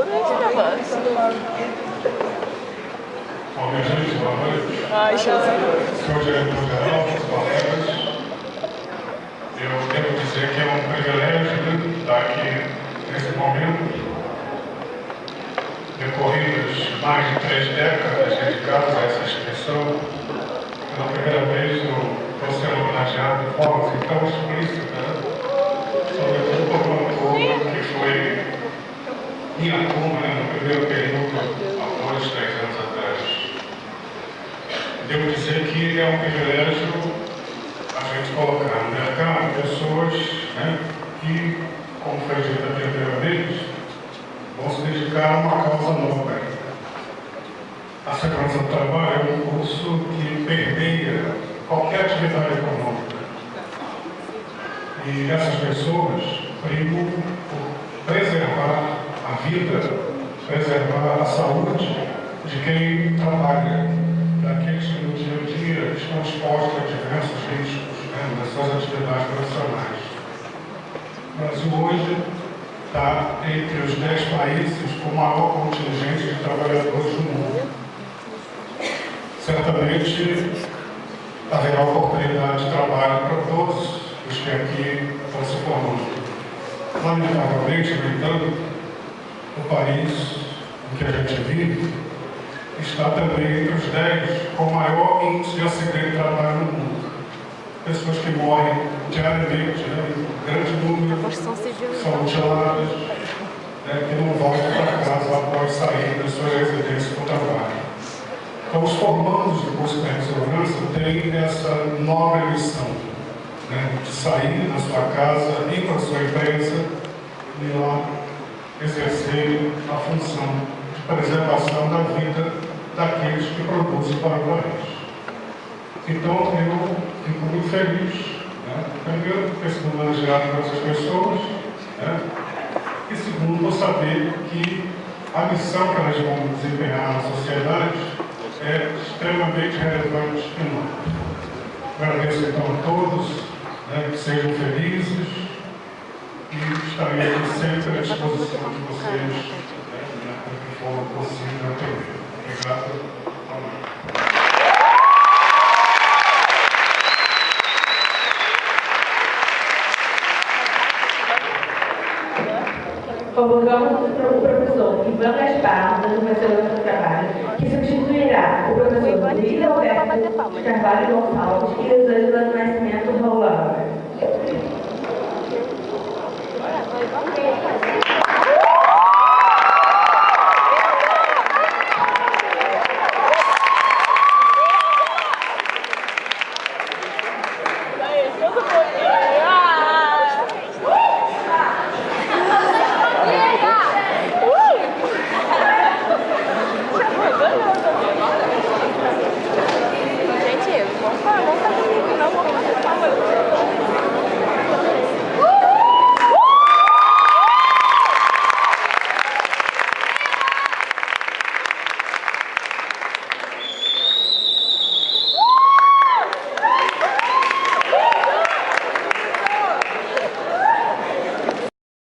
adorei esse negócio. Bom, minha gente, boa noite. Ai, Jesus. Senhor diretor-geral, colegas, eu devo dizer que é um privilégio estar aqui nesse momento, decorridas mais de 3 décadas dedicadas a essa expressão. Pela primeira vez eu estou sendo homenageado de forma assim, tão explícita, sobretudo por uma turma que foi minha turma, no primeiro período, há 2, 3 anos atrás. Devo dizer que é um privilégio a gente colocar no mercado pessoas que, como foi dito anteriormente, vão se dedicar a uma causa nobre. A segurança do trabalho é um curso que permeia qualquer atividade econômica. E essas pessoas primam por preservar a vida, preservar a saúde de quem trabalha, daqueles que no dia a dia estão expostos a diversos riscos nas suas atividades profissionais. O Brasil hoje está entre os 10 países com maior contingente de trabalhadores do mundo. Certamente haverá oportunidade de trabalho para todos os que aqui estão se formando. Lamentavelmente, no entanto, o país em que a gente vive está também entre os 10 com maior índice de acidente de trabalho no mundo. Pessoas que morrem diariamente, em grande número, são mutiladas, que não voltam para casa após sair das suas residências para o trabalho. Então, os formandos do curso de segurança têm essa nobre missão, de sair da sua casa, ir para a sua empresa e lá exercer a função de preservação da vida daqueles que produzem para o país. Então, eu fico muito feliz, primeiro, por ter sido homenageado por essas pessoas, e segundo, por saber que a missão que elas vão desempenhar na sociedade é extremamente relevante e nobre. Agradeço então a todos, que sejam felizes e estarei aqui sempre à disposição de vocês, para que for possível atender. Obrigado. Convocamos o professor Ivan Gaspar, da Turma de Segurança do Trabalho, que substituirá o professor Luiz Alberto Carvalho Gonçalves e Elisângela do Nascimento Rolando.